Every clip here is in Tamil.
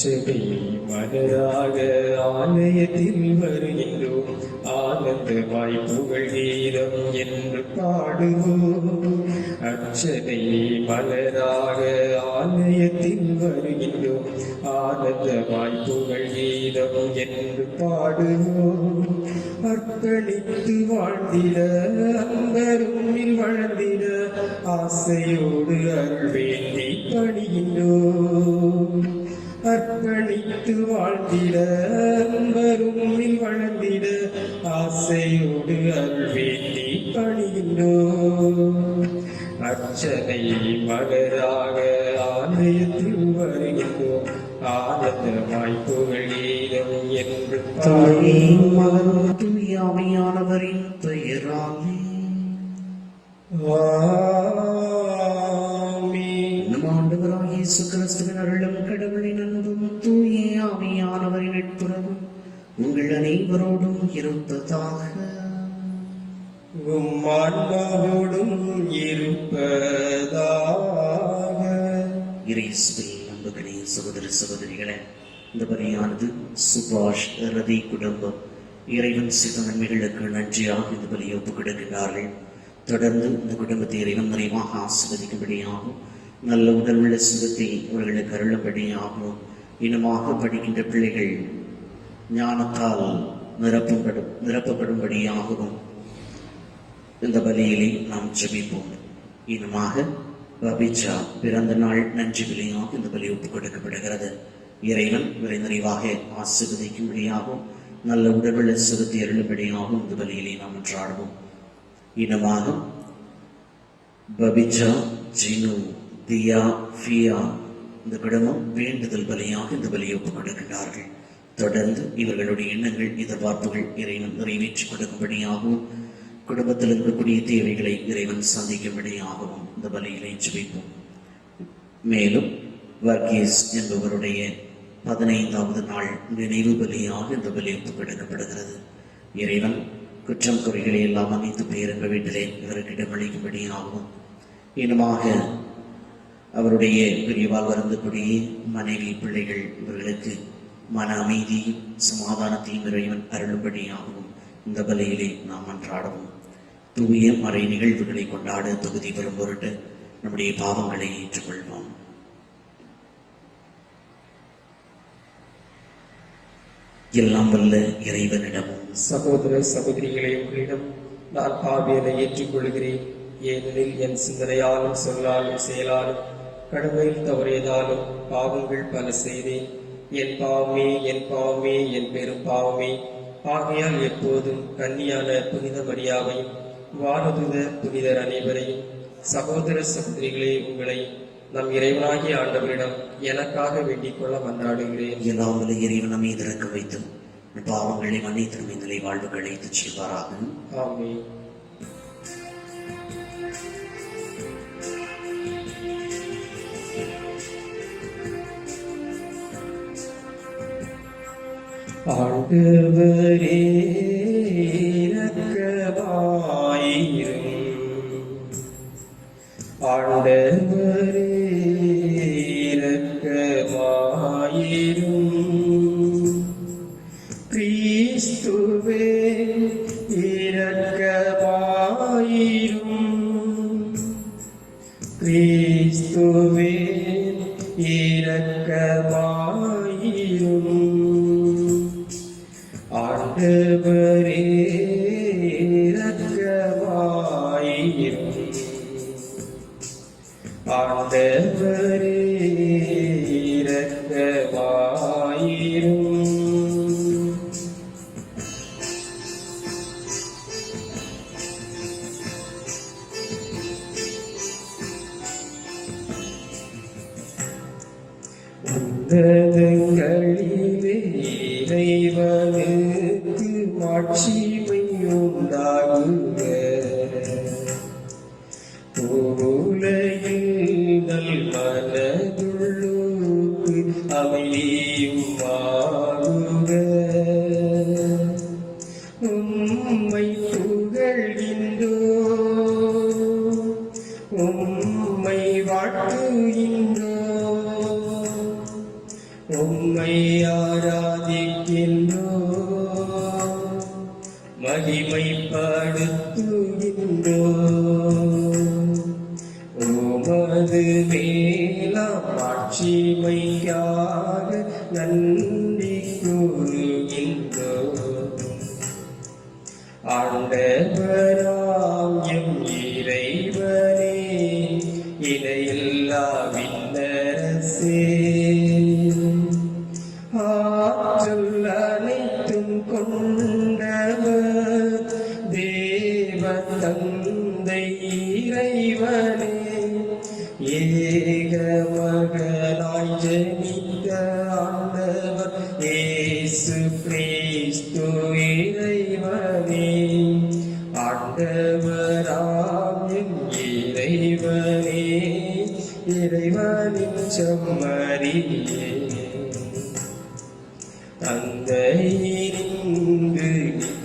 அச்சனை மலராக ஆலயத்தில் வருகின்றோம், ஆனந்தமாய் புகழ் கீதம் என்று பாடுவோம். அச்சனை மலராக ஆலயத்தில் வருகின்றோம், ஆனந்தமாய் புகழ் கீதம் என்று பாடுவோம். அர்ப்பணித்து வாழ்ந்திட அன்பருமில் வளர்ந்திட ஆசையோடு அருள் வேண்டி பணிகின்றோம். அர்ப்பணித்து வாழ்ந்திட அன்பருமில் வளர்ந்திட ஆசையோடு அருள் வேண்டி பணிகின்றோம். அர்ச்சனை மலராக ஆலயத்தில் வருகின்றோம், ஆனந்தமாய் புகழ் கீதம் என்று தூயாமையானவரின் பெயராலே நம் ஆண்டவராகிய இயேசு கிறிஸ்துவின் அருளும் கடவுளின் அன்பும் தூய ஆவியானவரின் நட்புறவும் உங்கள் அனைவரோடும் இருப்பதாக. ஆன்மாவோடும் இருப்பதாக. இயேசுவில் நண்பர்களே, சகோதர சகோதரிகளே, இந்த பலியானது சுபாஷ் ரதி குடும்பம் இறைவன் சித்த நன்மைகளுக்கு நன்றியாக இந்த பலியை ஒப்புக் கொடுக்கிறார்கள். தொடர்ந்து இந்த குடும்பத்தை இறைவன் நிறைவாக ஆசிர்வதிக்கும்படியாகும், நல்ல உடல் உள்ள சுகத்தை அவர்களுக்கு அருளும்படியாகும், இனமாக படிக்கின்ற பிள்ளைகள் ஞானத்தால் நிரப்பப்படும்படியாகவும் இந்த பலியிலே நாம் ஜெபிப்போம். இனமாக பபிச்சா பிறந்த நாள் நன்றி பலியாக இந்த பலி ஒப்புக் கொடுக்கப்படுகிறது. இறைவன் விரை நிறைவாக ஆசிர்வதிக்கும்படியாகவும் நல்ல உடல்நல சுகத்தை அருளும்படியாகவும் இந்த பலியிலே நாம் ஒன்றாடுவோம். இனமாக பபிச்சா, ஜினு, தியா, ஃபியா இந்த குடும்பம் வேண்டுதல் பலியாக இந்த பலியை ஒப்புக் கொடுக்கின்றார்கள். தொடர்ந்து இவர்களுடைய எண்ணங்கள் எதிர்பார்ப்புகள் இறைவன் நிறைவேற்றி கொடுக்கும்படியாகவும் குடும்பத்தில் இருக்கக்கூடிய தேவைகளை இறைவன் சந்திக்கும்படியாகவும் இந்த பலியிலே ஜெபிப்போம். மேலும் வர்கீஸ் என்பவருடைய 15வது நாள் நினைவு பலியாக இந்த பலி ஒப்புக் கொடுக்கப்படுகிறது. இறைவன் குற்றம் குறைகளை எல்லாம் மன்னித்து பேருங்க வீட்டிலே இவருக்கு இடமளிக்கும்படியாகவும், இனமாக அவருடைய பிரிவால் வருந்தக்கூடிய மனைவி பிள்ளைகள் இவர்களுக்கு மன அமைதியும் சமாதானத்தையும் இறைவன் அருளும்படியாகவும் இந்த பலியிலே நாம் அன்றாடவும். தூய மறை நிகழ்வுகளை கொண்டாட தொகுதி பெறும் பொருட்டு நம்முடைய பாவங்களை ஏற்றுக்கொள்வோம். எல்லாம் வல்ல இறைவனிடமும் சகோதர சகோதரிகளை உங்களிடம் நான் பாவியலை ஏற்றுக்கொள்கிறேன். ஏனெனில் என் சிந்தனையாலும் சொல்லாலும் செயலாலும் கடமையில் தவறியதாலும் பாவங்கள் பல செய்தேன். என் பாவமே, என் பாவமே, என் பெரும் பாவமே. ஆகையால் எப்போதும் கன்னியான புனித மரியாவையும் வானதுத புனிதர் அனைவரையும் சகோதர சகோதரிகளே உங்களை நம் இறைவனாகிய ஆண்டவரிடம் எனக்காக வேண்டிக் கொள்ள மன்றாடுகிறேன். எல்லாம் இறைவன் நம்மை திறக்க வைத்து பாவங்களை மன்னித்து நம்மை நிலை வாழ்வுகளை செய்வாராக. ஆமென். ஆண்டவரே இரக்கமாயிரும். ஆண்டவரே இரக்கமாயிரும். கிறிஸ்துவே இரக்கமாயிரும். கிறிஸ்துவே இரக்கமாயிரும். ஆண்டவரே இரக்கமாயிரும். ஆண்டவரே இரக்கமாயிரும். உன்னதங்களிலே இறைவனுக்கு மாட்சிமை உண்டாகுக. உலகில் நல் மனதுள்ளோர்க்கு அமைதியுமாகுக. உம்மை புகழ்கின்றோம், உம்மை வாழ்த்துகின்றோம், உம்மை உம்மை ஆராதிக்கின்றோம், மகிமைப்படுத்துகின்றோம். உமது மேலாம் ஆட்சிமையாக நன்றி கூறுகின்றோம். ஆண்டவராம் எம் இறைவனே, இணையில்லா விண்ணரசே, ஆற்றல் அனைத்தும் கொண்டவர் தேவ தந்தை இறைவனே, ஏக மகனாய் ஜனித்த ஆண்டவர் இயேசு கிறிஸ்து இறைவனே, ஆண்டவராம் எம் இறைவனே, இறைவனின் செம்மறியே, தந்தையினின்று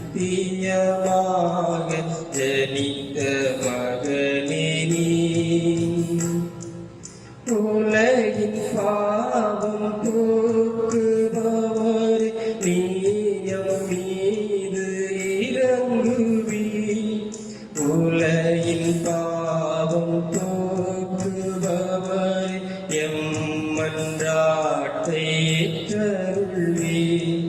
நித்தியமாக ஜனித்த மகனே நீ, உலகின் பாவம் போக்குபவரே, நீயம் மீது இறங்குவீர். உலகின் பாவம் போக்குபவரே, எம் மன்றாட்டை ஏற்றருள்வீர்.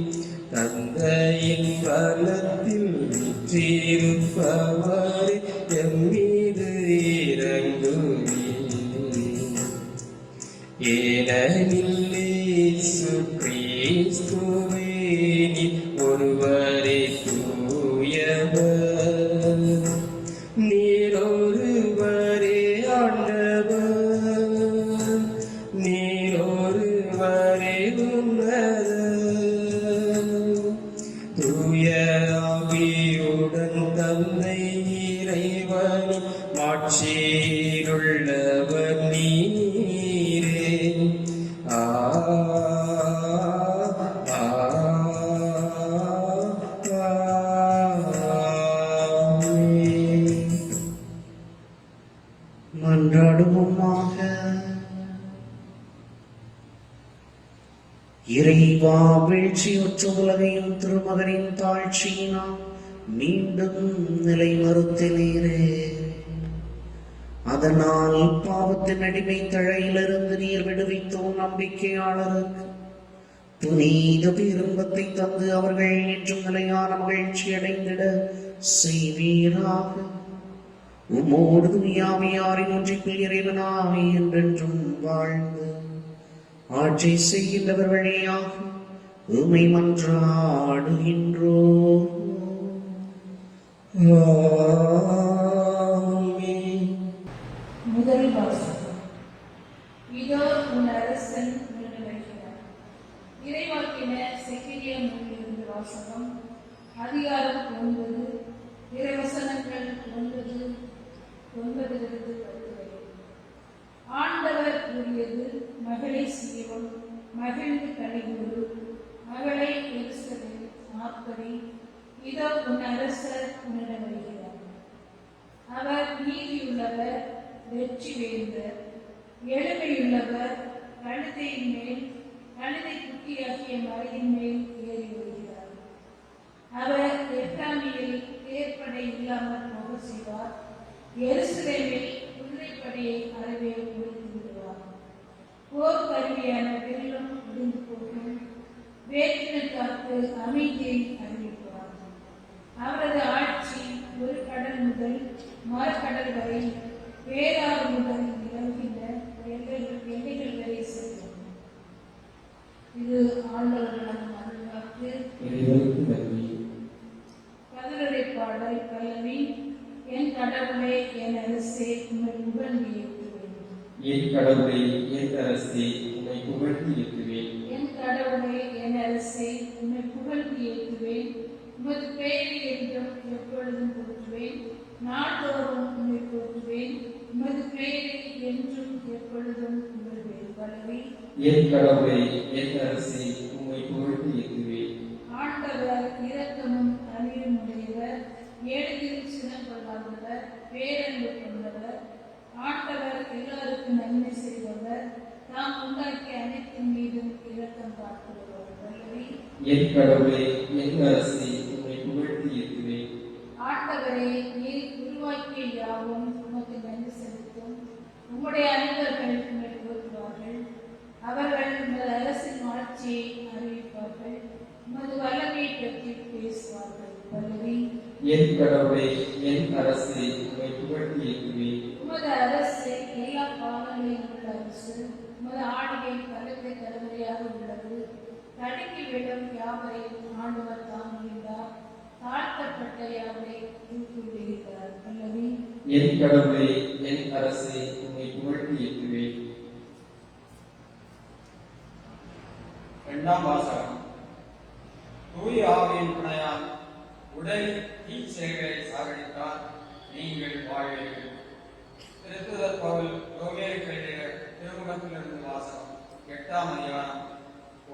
தந்தையின் பலத்தில் வீற்றிருப்பவரே, எம் மீது இறங்குவீர். ஏனெனில் இயேசு கிறிஸ்துவே நீர் ஒருவரே தூயவர், நீர் ஒருவரே ஆண்டவர், நீர் ஒருவரே உன்னதர். தூய ஆவியுடன் தந்தை இறைவனின் மாட்சியிலுள்ளவர் நீரே. மன்றாடுவோமாக. இறைவா, வீழ்ச்சியுற்ற உலகையும் திருமகனின் தாழ்ச்சியினால் மீண்டும் நிலை மறுத்தினீரே. அதனால் பாவத்தின் அடிமை தழையிலிருந்து நீர் விடுவித்தோம் நம்பிக்கையாளருக்கு புனித பேரும்பத்தை தந்து அவர்கள் என்றும் நிலையான மகிழ்ச்சி அடைந்திட செய்வீராக. உம்மோடு துணியாமையாரின் ஒன்றிப்பில் இறைவனாய் என்றென்றும் வாழ்ந்து ஆட்சி செய்கின்றவர் வழியாக உமை மன்றாடுகின்றோம். முதல் வாசகம். இதோ உன் அரசன் வருகிறார். இறைவாக்கினர் செக்கரியா நூலிலிருந்து வாசகம். அதிகாரம் 9, இறைவசனங்கள் 9 ஆண்டவர் கூறியது, மகளை சீயோன் மகிழ்ந்து களிகூரு, மகளை எருசலேம் ஆர்ப்பரி, இதோ உன் அரசர் உன்னிடம் வருகிறார். அவர் நீதியுள்ளவர், வெற்றி வேந்தர், எளிமையுள்ளவர், கழுதையின் மேல், கழுதை குட்டியாகிய மலையின் மேல் ஏறி வருகிறார். அவர் எப்ராமியில் தேர்ப்படை இல்லாமல் போக செய்வார், எருசலேமில் குதிரைப்படையை அறவே ஒழித்து விடுவார். போர் கருவியான வெள்ளம் முடிந்து போகும், வேற்றின காத்து அமைதியை அறிவிப்பார். அவரது ஆட்சி ஒரு கடல் முதல் மறுகடல் வரை, வேளாறு முதல் நிலவுகின்ற எல்லைகள் வரை செல்லும். இது ஆண்டவர்களின் அருள்வாக்கு. பதிலுரை பாடல் பல்லவி. என் கடவுளே, என் அரசே, உம்மை புகழ்ந்து ஏற்றுவேன். என் கடவுளே, என் அரசே, உம்மை புகழ்ந்து ஏற்றுவேன். என் கடவுளே, என் அரசே, உம்மை புகழ்ந்து ஏற்றுவேன். உமது பெயரை என்றும் எப்பொழுதும் போற்றுவேன். நாள்தோறும் உம்மை போற்றுவேன். உமது பெயரை என்றும் எப்பொழுதும் புகழ்வேன். பல்லவி. என் கடவுளே, என் அரசே, உம்மை புகழ்ந்து ஏற்றுவேன். ஆண்டவர் இரக்கமும் அன்பும் உடையவர், ஏழைகளில் சினம் கொள்ளாதவர், பேரன்பு கொண்டவர். ஆண்டவர் எல்லாருக்கும் நன்மை செய்பவர், தாம் உண்டாக்கிய அனைத்தின் மீதும் இரக்கம் காட்டுகிறவர். பல்லவி. என் கடவுளே, என் அரசே, உம்மை புகழ்த்தி ஏற்றுவேன். ஆண்டவரே, நீர் உருவாக்கிய யாவும் உமக்கு நன்றி செலுத்தும். உம்முடைய அனைவர்கள் உம்மை புகழ்வார்கள். அவர்கள் உமது அரசின் ஆட்சியை அறிவிப்பார்கள். உமது வல்லமையை பற்றி பேசுவார்கள். பல்லவி. என் கடவுளே, என் அரசே, உம்மை புகழ்த்தி ஏற்றுவேன். உமது அரசு எல்லா காலங்களையும் உள்ள அரசு. உமது ஆளுகை தலைமுறை தலைமுறையாக உள்ளது. தடுக்கி விடும் யாவரையும் ஆண்டவர் தாங்குகின்றார். தாழ்த்தப்பட்ட யாவரை தூக்கி விடுகிறார். பல்லவி. என் கடவுளே, என் அரசே, உம்மை புகழ்த்தி ஏற்றுவேன். இரண்டாம் வாசகம். தூய ஆவியின் துணையால் உடலின் தீச்செயல்களை சாகடித்தால் நீங்கள் வாழ்வீர்கள். திருத்துதர் பவுல் ரோமேயருக்கு எழுதிய திருமுகத்திலிருந்து வாசகம். 8ஆம் அதிகாரம்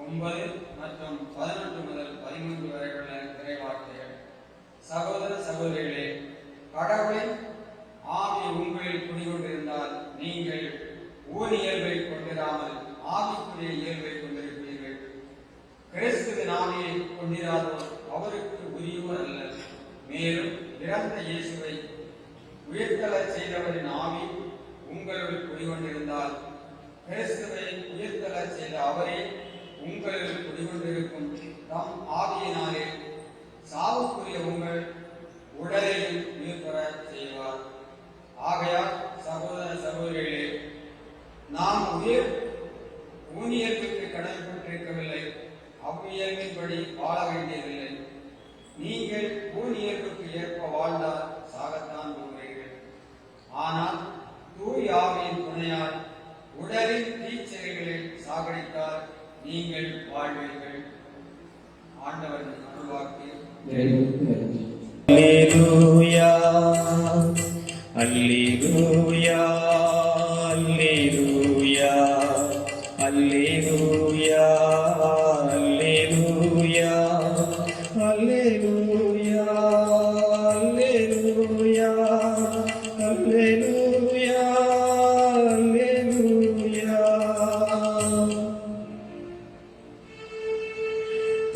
9 மற்றும் 11 முதல் 13 வரை உள்ள நிறைவார்த்தைகள். சகோதர சகோதரிகளே, கடவுளின் ஆவி உங்களில் குடிகொண்டிருந்தால் நீங்கள் ஊர் இயல்பை கொண்டிராமல் ஆவிக்குரிய இயல்பை கொண்டிருப்பீர்கள். கிறிஸ்துவின் ஆவியை கொண்டிராதோர் அவருக்கு உரியோர் அல்ல. மேலும் இறந்த இயேசுவை உயிர்த்தெழச் செய்தவரின் ஆவி உங்களுள் குடிகொண்டிருந்தால் கிறிஸ்துவை உயிர்த்தெழச் செய்த அவரே உங்களுள் குடிகொண்டிருக்கும் தம் ஆவியினாலே சாவுக்குரிய உங்கள் உடலையும் உயிர் பெறச் செய்வார். ஆகையால் சகோதர சகோதரிகளே, நாம் ஊனியர்களுக்கு கடமைப்பட்டிருக்கவில்லை, அவ்வியல்பின்படி வாழ வேண்டியதில்லை. நீங்கள் ஊனியர்களுக்கு ஏற்ப வாழ்ந்தால் சாகத்தான் போகிறீர்கள். ஆனால் தூய் ஆவியின் துணையால் உடலின் தீச்செயல்களை சாகடித்தால் நீங்கள் வாழ்வீர்கள். ஆண்டவரின் அருள்வாக்கு. இறைவனுக்கு நன்றி. அல்லேலூயா, அல்லேலூயா, அல்லேலூயா, அல்லேலூயா, அல்லேலூயா, அல்லேலூயா, அல்லேலூயா, அல்லேலூயா, அல்லேலூயா.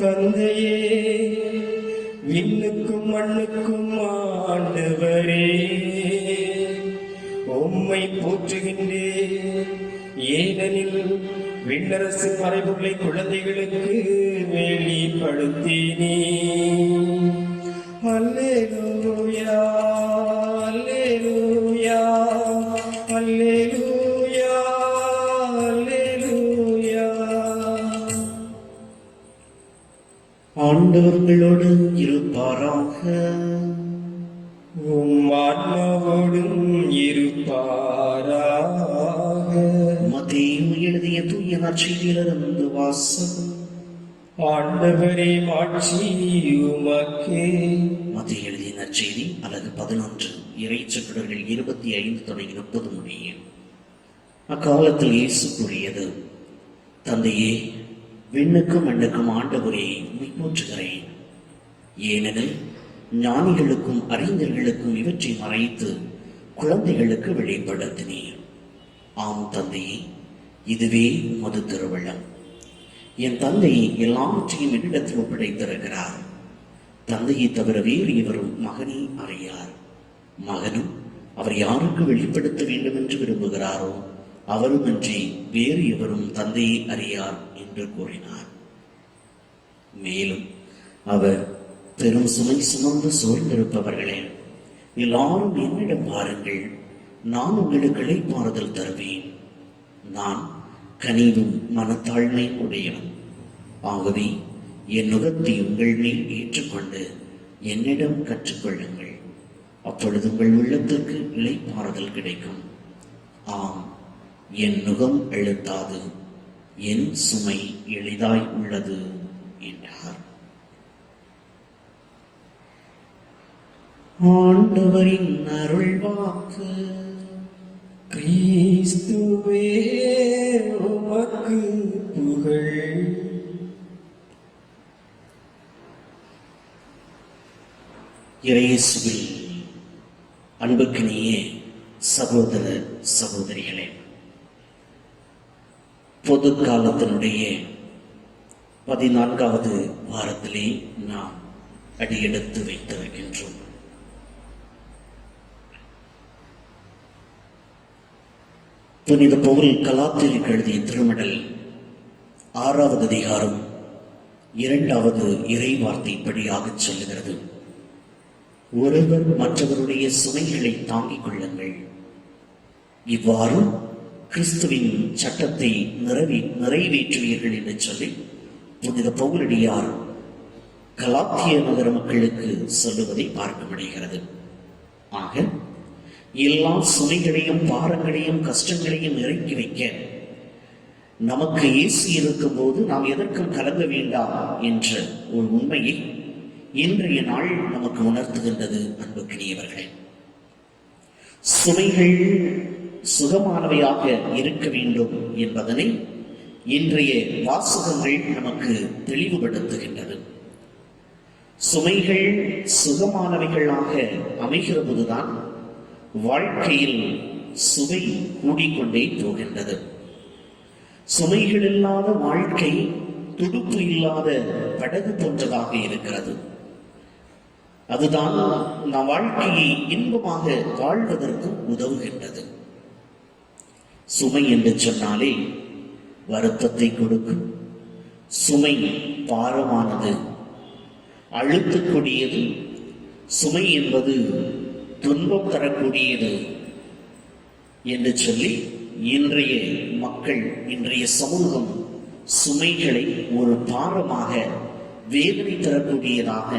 தந்தையே, விண்ணுக்கும் மண்ணுக்கும் ஆண்டவரே, உம்மை போற்றுகின்றேன். ஏனெனில் விண்ணரசின் மறைபொருளை குழந்தைகளுக்கு வெளிப்படுத்தினே. அல்லேலூயா, அல்லேலூயா, அல்லேலூயா, அல்லேலூயா. ஆண்டவர் உங்களோடு இருப்பாராக. உம் ஆன்மாவோடும் இருப்பாராக. மத்தேயு எழுதிய தூய நற்செய்தியிலிருந்து வாசகம். ஆண்டவரே, மாட்சி உமக்கே. மத்தேயு எழுதிய நற்செய்தி அலகு 11 இறைச்சொற்றர்கள் 25 தொடங்கி 30 முடிய. அக்காலத்தில் இயேசு கூறியது, தந்தையே, விண்ணுக்கும் மண்ணுக்கும் ஆண்டவரே, உம்மை போற்றுகிறேன். ஏனெனில் ஞானிகளுக்கும் அறிஞர்களுக்கும் இவற்றை மறைத்து குழந்தைகளுக்கு வெளிப்படுத்தினீர். ஆம் தந்தையே, இதுவே உமது திருவிழம். என் தந்தை எல்லாவற்றையும் என்னிடத்தில் ஒப்படைத்திருக்கிறார். தந்தையை தவிர வேறு இவரும் மகனை அறியார். மகனும் அவர் யாருக்கு வெளிப்படுத்த வேண்டும் என்று விரும்புகிறாரோ அவருமன்றி வேறு எவரும் தந்தையை அறியார் என்று கூறினார். மேலும் அவர், பெரும் சுமை சுமந்து சோர்ந்திருப்பவர்களே, எல்லாரும் என்னிடம் பாருங்கள், நான் உங்களுக்கு இளைப்பாறுதல் தருவேன். நான் கனிவும் மனத்தாழ்மையும் உடையவன். ஆகவே என் நுகத்தை உங்கள் மேல் ஏற்றுக்கொண்டு என்னிடம் கற்றுக்கொள்ளுங்கள். அப்பொழுது உங்கள் உள்ளத்திற்கு இளைப்பாறுதல் கிடைக்கும். ஆம், என் நுகம் அழுத்தாது, என் சுமை எளிதாய் உள்ளது என்றார். ஆண்டவரின் அருள்வாக்கு. கிறிஸ்துவே, உமக்கு புகழ். இயேசுவில் அன்புக்கினிய சகோதர சகோதரிகளே, பொது காலத்தினுடைய 14வது வாரத்திலே நாம் அடியெடுத்து வைத்திருக்கின்றோம். புனித பவுல் கலாத்தியருக்கு எழுதிய திருமடல் 6வது அதிகாரம் 2வது இறை வார்த்தைப்படியாக சொல்லுகிறது, ஒருவர் மற்றவருடைய சுமைகளை தாங்கிக் கொள்ளுங்கள், இவ்வாறு கிறிஸ்துவின் சட்டத்தை நிறைவேற்றுவீர்கள் என்று சொல்லி புனித பவுலடியார் கலாத்திய நகர மக்களுக்கு சொல்லுவதை பார்க்க முடிகிறது. ஆக எல்லா சுமைகளையும் பாரங்களையும் கஷ்டங்களையும் இறக்கி வைக்க நமக்கு இயேசு இருக்கும் போது நாம் எதற்கும் கலங்க வேண்டாம் என்ற ஒரு உண்மையை இன்றைய நாள் நமக்கு உணர்த்துகின்றது. அன்புக்கினியவர்களே, சுமைகள் சுகமானவையாக இருக்க வேண்டும் என்பதனை இன்றைய வாசகங்கள் நமக்கு தெளிவுபடுத்துகின்றது. சுமைகள் சுகமானவைகளாக அமைகிற போதுதான் வாழ்க்கையில் சுவை கூடிக்கொண்டே போகின்றது. சுமைகள் இல்லாத வாழ்க்கை துடுப்பு இல்லாத படகு போன்றதாக இருக்கிறது. அதுதான் நம் வாழ்க்கையை இன்பமாக வாழ்வதற்கு உதவுகின்றது. சுமை என்று சொன்னாலே வருத்தத்தை கொடுக்கும். சுமை பாரமானது, அழுத்தக்கூடியது. சுமை என்பது துன்பம் தரக்கூடியது என்று சொல்லி இன்றைய மக்கள், இன்றைய சமூகம் சுமைகளை ஒரு பாரமாக, வேதனை தரக்கூடியதாக,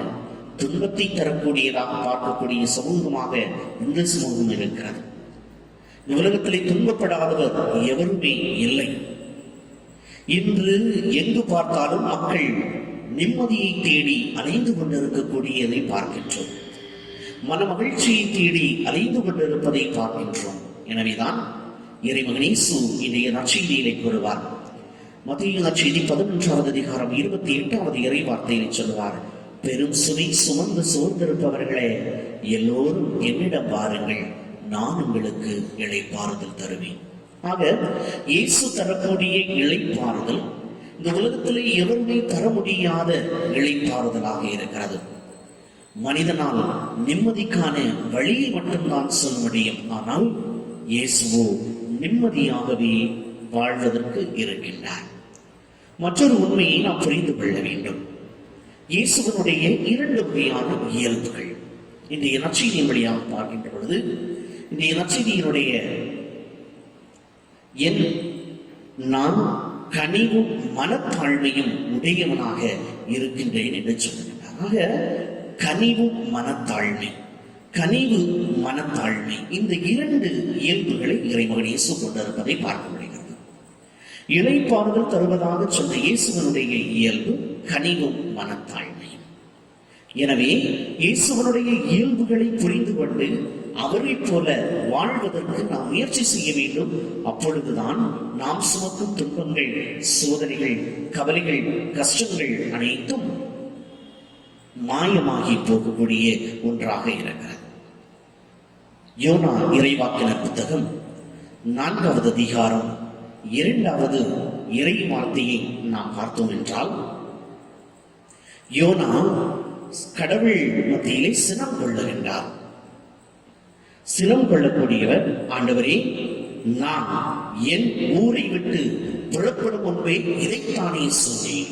துன்பத்தை தரக்கூடியதாக பார்க்கக்கூடிய சமூகமாக இந்த சமூகம் இருக்கிறது. உலகத்திலே துன்பப்படாதவர் எவருமே இல்லை. இன்று எங்கு பார்த்தாலும் மக்கள் நிம்மதியை தேடி அலைந்து கொண்டிருக்கக்கூடியதை பார்க்கின்றோம். மன மகிழ்ச்சியை தேடி அலைந்து கொண்டிருப்பதை பார்க்கின்றோம். எனவேதான் இறைமகன் இயேசு இன்றைய நற்செய்தியிலே கூறுவார். மத்தேயு நற்செய்தி 11வது அதிகாரம் 28வது இறை வார்த்தையை சொல்வார், பெரும் சுமை சுமந்து சோர்ந்திருப்பவர்களே, எல்லோரும் என்னிடம் வாருங்கள், நான் உங்களுக்கு இளைப்பாறுதல் தருவேன். ஆக இயேசு தரக்கூடிய இளைப்பாறுதல் இந்த உலகத்திலே எவருமே தர முடியாத இளைப்பாறுதலாக இருக்கிறது. மனிதனால் நிம்மதிக்கான வழியை மட்டும்தான் சொல்ல முடியும். ஆனால் இயேசுவோ நிம்மதியாகவே வாழ்வதற்கு இருக்கின்றார். மற்றொரு உண்மையை நாம் புரிந்து கொள்ள வேண்டும். இயேசுவனுடைய 2 வகையான இயல்புகள் இன்றைய நற்செய்தியின் வழியாக பார்க்கின்ற பொழுது, இன்றைய நற்செய்தியினுடைய நான் கனிவும் மனத்தாழ்மையும் உடையவனாக இருக்கின்றேன் என்று சொல்லுகிறார். ஆக கனிவும் மனத்தாழ்மை, கனிவு மனத்தாழ்மை, இந்த 2 இயல்புகளை இறைமகன் இயேசு கொண்டிருப்பதை பார்க்க முடிகிறது. இளைப்பாறுதல் தருவதாக சொன்ன இயேசுவனுடைய இயல்பு கனிவும் மனத்தாழ்மையும். எனவே இயேசுவனுடைய இயல்புகளை புரிந்து கொண்டு அவரை போல வாழ்வதற்கு நாம் முயற்சி செய்ய வேண்டும். அப்பொழுதுதான் நாம் சுமக்கும் துன்பங்கள், சோதனைகள், கவலைகள், கஷ்டங்கள் அனைத்தும் மாயமாகி போகக்கூடிய ஒன்றாக இருக்கிறது. யோனா இறைவாக்கினர் புத்தகம் 4வது அதிகாரம் 2வது இறை வார்த்தையை நாம் பார்த்தோம் என்றால், யோனா கடவுள் மத்தியிலே சினம் கொள்ளுகின்றார். சினம் கொள்ளக்கூடியவர், ஆண்டவரே, நான் என் ஊரை விட்டு புறப்படும் முன்பே இதைத்தானே சொன்னேன்.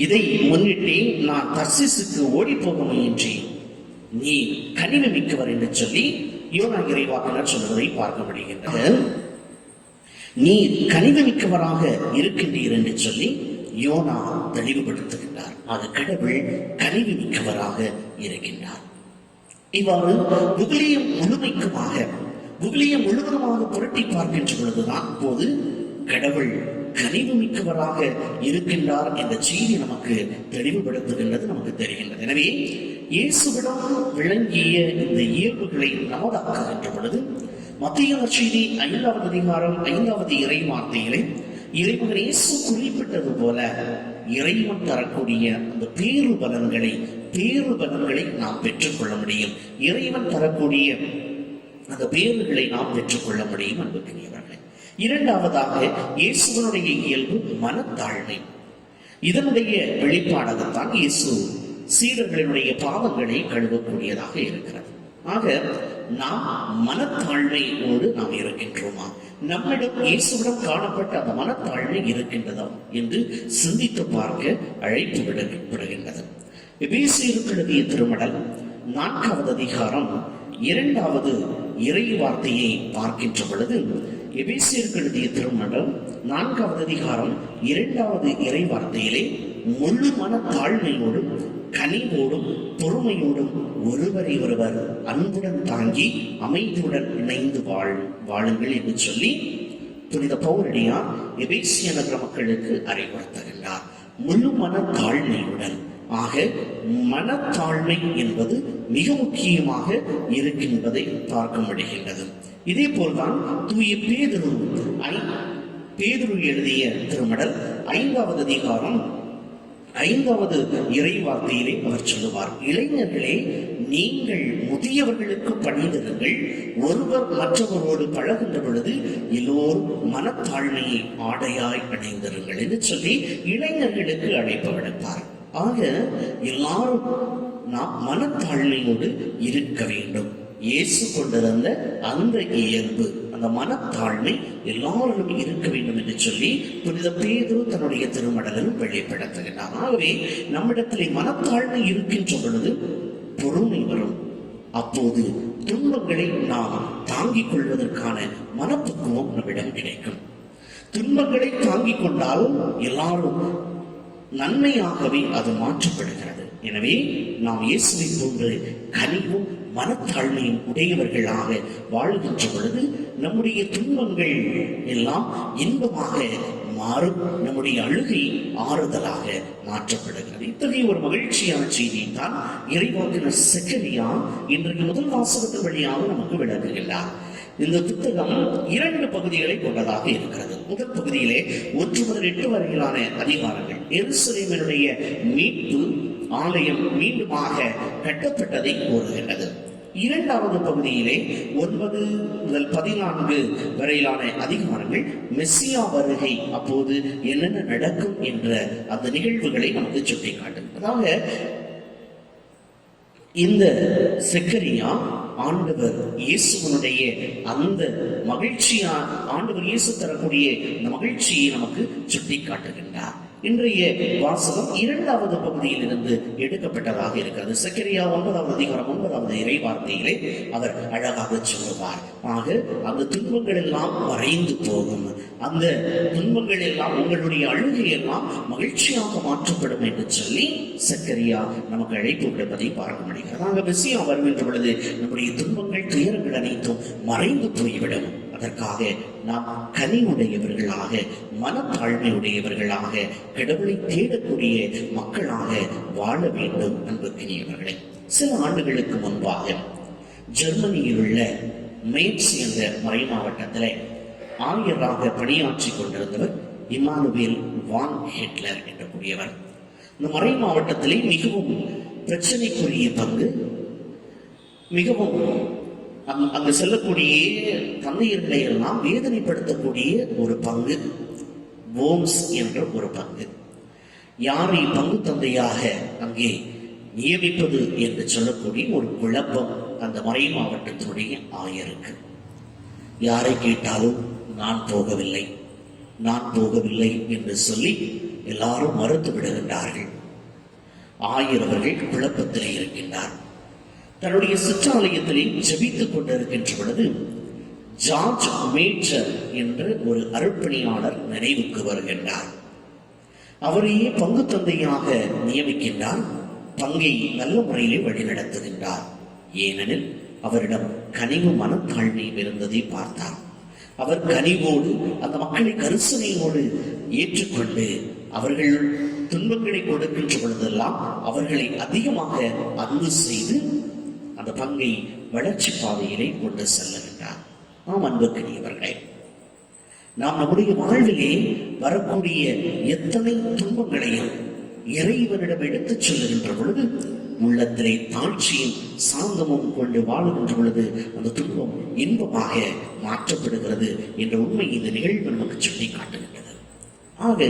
இதை முன்னிட்டே நான் தர்சிசுக்கு ஓடி போக முயன்றேன். நீ கனிவு மிக்கவர் என்று சொல்லி யோனா இறைவாக்கினர் சொல்வதை பார்க்க முடிகின்றது. நீ கனிவு மிக்கவராக இருக்கின்றீர் என்று சொல்லி யோனா தெளிவுபடுத்துகின்றார். அது கடவுள் கனிவு மிக்கவராக இருக்கின்றார். இவ்வாறு விவிலியம் முழுவதுமாக புரட்டி பார்க்கின்ற பொழுதுதான் போது கடவுள் கனிவு மிக்கவராக இருக்கின்றார் என்ற செய்தி நமக்கு தெளிவுபடுத்துகின்றது, நமக்கு தெரிகின்றது. எனவே இயேசுவிடம் விளங்கிய இந்த இயல்புகளை நமதாக்குகின்ற பொழுது மத்தேயு நற்செய்தி 5வது அதிகாரம் 5வது இறை வார்த்தையிலே இறைமகன் இயேசு குறிப்பிட்டது போல இறைவன் தரக்கூடிய அந்த பேருபலன்களை நாம் பெற்றுக்கொள்ள முடியும். இறைவன் தரக்கூடிய அந்த பேறுகளை நாம் பெற்றுக்கொள்ள முடியும். அன்புக்குரியவர்களே, இரண்டாவதாக இயேசுவனுடைய இயல்பு மனத்தாழ்மை. இதனுடைய வெளிப்பாடாகத்தான் இயேசு சீடர்களினுடைய பாவங்களை கழுவக்கூடியதாக இருக்கிறது. ஆக நாம் மனத்தாழ்மையோடு நாம் இருக்கின்றோமா? நம்மிடம் இயேசுவிடம் காணப்பட்ட அந்த மனத்தாழ்மை இருக்கின்றதா என்று சிந்தித்து பார்க்க அழைப்பு விடுகின்றது. எபேசியருக்கு எழுதிய திருமடல் 4வது அதிகாரம் 2வது இறை வார்த்தையை பார்க்கின்ற பொழுது, எபேசியருக்கு எழுதிய திருமடல் 4வது அதிகாரம் 2வது இறை வார்த்தையிலே முழு மனத்தாழ்மையோடும் கனிவோடும் பொறுமையோடும் ஒருவரை ஒருவர் அன்புடன் தாங்கி அமைதியுடன் இணைந்து வாழுங்கள் என்று சொல்லி புனித பவுலடியார் எபேசிய நகர மக்களுக்கு அறிவுறுத்துகின்றார். முழு மனத்தாழ்மையுடன். ஆக மனத்தாழ்மை என்பது மிக முக்கியமாக இருக்கின்றதை பார்க்க முடிகின்றது. இதே போல்தான் தூய பேதுரு எழுதிய திருமடல் 5வது அதிகாரம் 5வது இறை வார்த்தையிலே அவர் சொல்லுவார், இளைஞர்களே நீங்கள் முதியவர்களுக்கு பணிந்திருங்கள், ஒருவர் மற்றவரோடு பழகின்ற பொழுது எல்லோரும் மனத்தாழ்மையை ஆடையாய் அணிந்திருங்கள் என்று சொல்லி இளைஞர்களுக்கு அழைப்பு விடுப்பார். ஆக எல்லாரும் நாம் மனத்தாழ்மையோடு இருக்க வேண்டும். இயேசு கொண்டிருந்த அந்த இயல்பு, அந்த மனத்தாழ்மை எல்லாரிலும் இருக்க வேண்டும் என்று சொல்லி புனித பேதுரு தன்னுடைய திருமடலில் வெளிப்படுத்துகிறார். ஆகவே நம்மிடத்திலே மனத்தாழ்மை இருக்கின்ற பொழுது பொறுமை வரும். அப்போது துன்பங்களை நாம் தாங்கிக் கொள்வதற்கான மனப்பக்குவம் நம்மிடம் கிடைக்கும். துன்பங்களை தாங்கிக் கொண்டால் எல்லாரும் நன்மையாகவே அது மாற்றப்படுகிறது. எனவே நாம் இயேசுவை போன்று கனிவும் மனத்தாழ்மையும் உடையவர்களாக வாழ்கின்ற பொழுது நம்முடைய துன்பங்கள் எல்லாம் இன்பமாக மாறும், நம்முடைய அழுகை ஆறுதலாக மாற்றப்படுகிறது. இத்தகைய ஒரு மகிழ்ச்சியான செய்தியை தான் இறைவாக்கினர் செக்கரியா இன்றைக்கு முதல் வாசகத்தின் வழியாக நமக்கு விளக்குகிறார். இந்த புத்தகம் 2 பகுதிகளை கொண்டதாக இருக்கிறது. முதல் பகுதியிலே 1 முதல் 8 வரையிலான அதிகாரங்கள் எருசலேமினுடைய மீட்பு, ஆலயம் மீண்டுமாக கட்டப்பட்டதை கூறுகின்றது. 2வது பகுதியிலே 9 முதல் 14 வரையிலான அதிகாரங்கள் மெஸ்ஸியா வருகை, அப்போது என்னென்ன நடக்கும் என்ற அந்த நிகழ்வுகளை நமக்கு சுட்டிக்காட்டும். அதாவது இந்த செக்கரியா ஆண்டவர் இயேசுவனுடைய அந்த மகிழ்ச்சியா, ஆண்டவர் இயேசு தரக்கூடிய இந்த மகிழ்ச்சியை நமக்கு சுட்டி காட்டுகின்றார். இன்றைய வாசகம் 2வது பகுதியில் இருந்து எடுக்கப்பட்டதாக இருக்கிறது. செக்கரியா 9வது அதிகாரம் 9வது இறை வார்த்தையிலே அவர் அழகாக சொல்லுவார். ஆக அந்த துன்பங்கள் எல்லாம் மறைந்து போகும், அந்த துன்பங்கள் எல்லாம், உங்களுடைய அழுகை எல்லாம் மகிழ்ச்சியாக மாற்றப்படும் என்று சொல்லி செக்கரியா நமக்கு அழைப்பு விடுப்பதை பார்க்க முடிகிறது. ஆக மெஸ்ஸியா வருகின்ற பொழுது நம்முடைய துன்பங்கள், துயரங்கள் அனைத்தும் மறைந்து போய்விடும். அதற்காக நாம் கனிவுடையவர்களாக, மனத்தாழ்மையுடையவர்களாக, கடவுளை தேடக்கூடிய மக்களாக வாழ வேண்டும். அன்புக்குரியவர்களே, சில ஆண்டுகளுக்கு முன்பாக ஜெர்மனியில் உள்ள மெய்ட்ஸ் என்ற மறை மாவட்டத்தில் ஆயராக பணியாற்றி கொண்டிருந்தவர் இமானுவேல் வான் ஹெட்லர் என்ற கூடியவர். இந்த மறை மாவட்டத்திலே மிகவும் பிரச்சனைக்குரிய பங்கு, மிகவும் அங்கு செல்லக்கூடிய தந்தையர்களை எல்லாம் வேதனைப்படுத்தக்கூடிய ஒரு பங்கு வோம்ஸ் என்ற ஒரு பங்கு. யாரை பங்கு தந்தையாக அங்கே நியமிப்பது என்று சொல்லக்கூடிய ஒரு குழப்பம் அந்த மறை மாவட்டத்தினுடைய ஆயருக்கு. யாரை கேட்டாலும் நான் போகவில்லை, நான் போகவில்லை என்று சொல்லி எல்லாரும் மறுத்து விடுகின்றார்கள். ஆயர் அவர்கள் குழப்பத்திலே இருக்கின்றார். தன்னுடைய சிற்றாலயத்திலே ஜெபித்துக் கொண்டிருக்கின்ற பொழுது ஜார்ஜ் மேஜர் என்ற ஒரு அருட்பணியாளர் நினைவுக்கு வருகின்றார். அவரையே பங்கு தந்தையாக நியமிக்கின்றார். பங்கை நல்ல முறையிலே வழிநடத்துகின்றார். ஏனெனில் அவரிடம் கனிவு மனத்தாழ்மையும் இருந்ததை பார்த்தார். அவர் கனிவோடு அந்த மக்களை கரிசனையோடு ஏற்றுக்கொண்டு அவர்கள் துன்பங்களை கொடுக்கின்ற பொழுதெல்லாம் அவர்களை அதிகமாக அன்பு செய்து அந்த பங்கை வளர்ச்சி பாதையிலே கொண்டு செல்லுகின்றார். நாம் அன்புக்குரியவர்களே, நாம் நம்முடைய வாழ்விலே வரக்கூடிய எத்தனை துன்பங்களையும் இறைவனிடம் எடுத்துச் செல்லுகின்ற பொழுது உள்ளத்திலே தாழ்ச்சியும் சாந்தமும் கொண்டு வாழுகின்ற பொழுது அந்த துன்பம் இன்பமாக மாற்றப்படுகிறது என்ற உண்மை இந்த நிகழ்வு நமக்கு சுட்டி காட்டுகின்றது. ஆக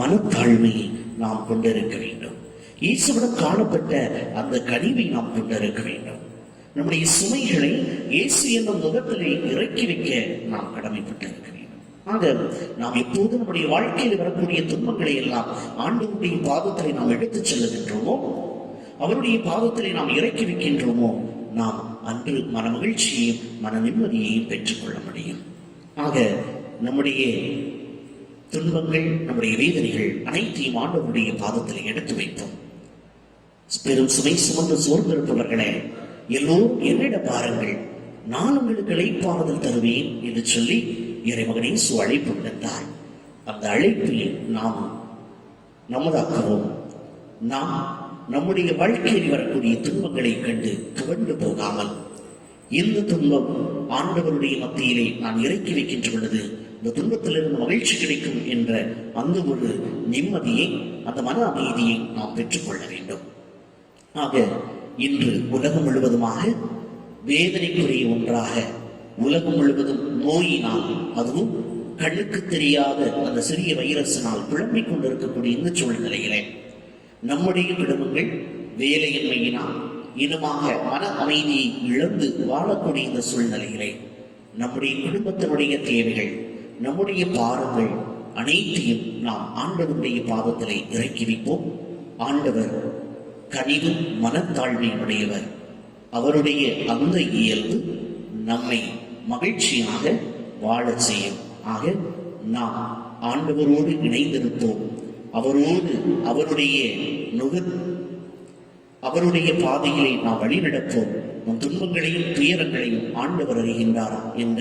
மனத்தாழ்மையை நாம் கொண்டிருக்க வேண்டும். இயேசுவிடம் காணப்பட்ட அந்த கனிவை நாம் கொண்டிருக்க வேண்டும். நம்முடைய சுமைகளை இயேசு என்னும் முகத்திலே இறக்கி வைக்க நாம் கடமைப்பட்டிருக்க வேண்டும். ஆக நாம் எப்போது நம்முடைய வாழ்க்கையில் வரக்கூடிய துன்பங்களை எல்லாம் ஆண்டவருடைய பாதத்திலே நாம் எடுத்துச் செல்லுகின்றோமோ, அவருடைய பாதத்திலே நாம் இறக்கி வைக்கின்றோமோ, நாம் அன்று மன மகிழ்ச்சியையும் மன நிம்மதியையும் பெற்றுக்கொள்ள முடியும். ஆக நம்முடைய துன்பங்கள், நம்முடைய வேதனைகள் அனைத்தையும் ஆண்டவருடைய பாதத்தில் எடுத்து வைத்தோம். பெரும் சுமை சுமந்து சோர்ந்திருப்பவர்களே, எல்லோரும் என்னிடம் பாருங்கள், நான் உங்களுக்கு இளைப்பாறுதல் தருவேன் என்று சொல்லி இறைமகன் இயேசு அழைப்பு விடுத்தார். அந்த அழைப்பில் நாம் நமதாக்குவோம். நாம் நம்முடைய வாழ்க்கையில் வரக்கூடிய துன்பங்களை கண்டு துவண்டு போகாமல், இந்த துன்பம் ஆண்டவருடைய மத்தியிலே நான் இறக்கி வைக்கின்ற பொழுது இந்த துன்பத்திலிருந்து மகிழ்ச்சி கிடைக்கும் என்ற அந்த ஒரு நிம்மதியை, அந்த மன அமைதியை நாம் பெற்றுக்கொள்ள வேண்டும். ஆக இன்று உலகம் முழுவதுமாக வேதனைக்குரிய ஒன்றாக, உலகம் முழுவதும் நோயினால், அதுவும் கண்ணுக்கு தெரியாத அந்த சிறிய வைரஸினால் குழம்பிக் கொண்டிருக்கக்கூடிய இந்த சூழ்நிலையிலே நம்முடைய குடும்பங்கள் வேலையின்மையினால் இனமாக மன அமைதியை இழந்து வாழக்கூடிய இந்த சூழ்நிலையிலே நம்முடைய குடும்பத்தினுடைய தேவைகள், நம்முடைய பாரங்கள் அனைத்தையும் நாம் ஆண்டவருடைய பாதத்திலே இறக்கி வைப்போம். ஆண்டவர் கனிவு மனத்தாழ்மையுடையவர். அவருடைய அந்த இயல்பு நம்மை மகிழ்ச்சியாக வாழச் செய்யும். ஆக நாம் ஆண்டவரோடு இணைந்திருப்போம். அவரோடு அவருடைய பாதையிலே நாம் வழிநடப்போம். நம் துன்பங்களையும் துயரங்களையும் ஆண்டவர் அறிகின்றார் என்ற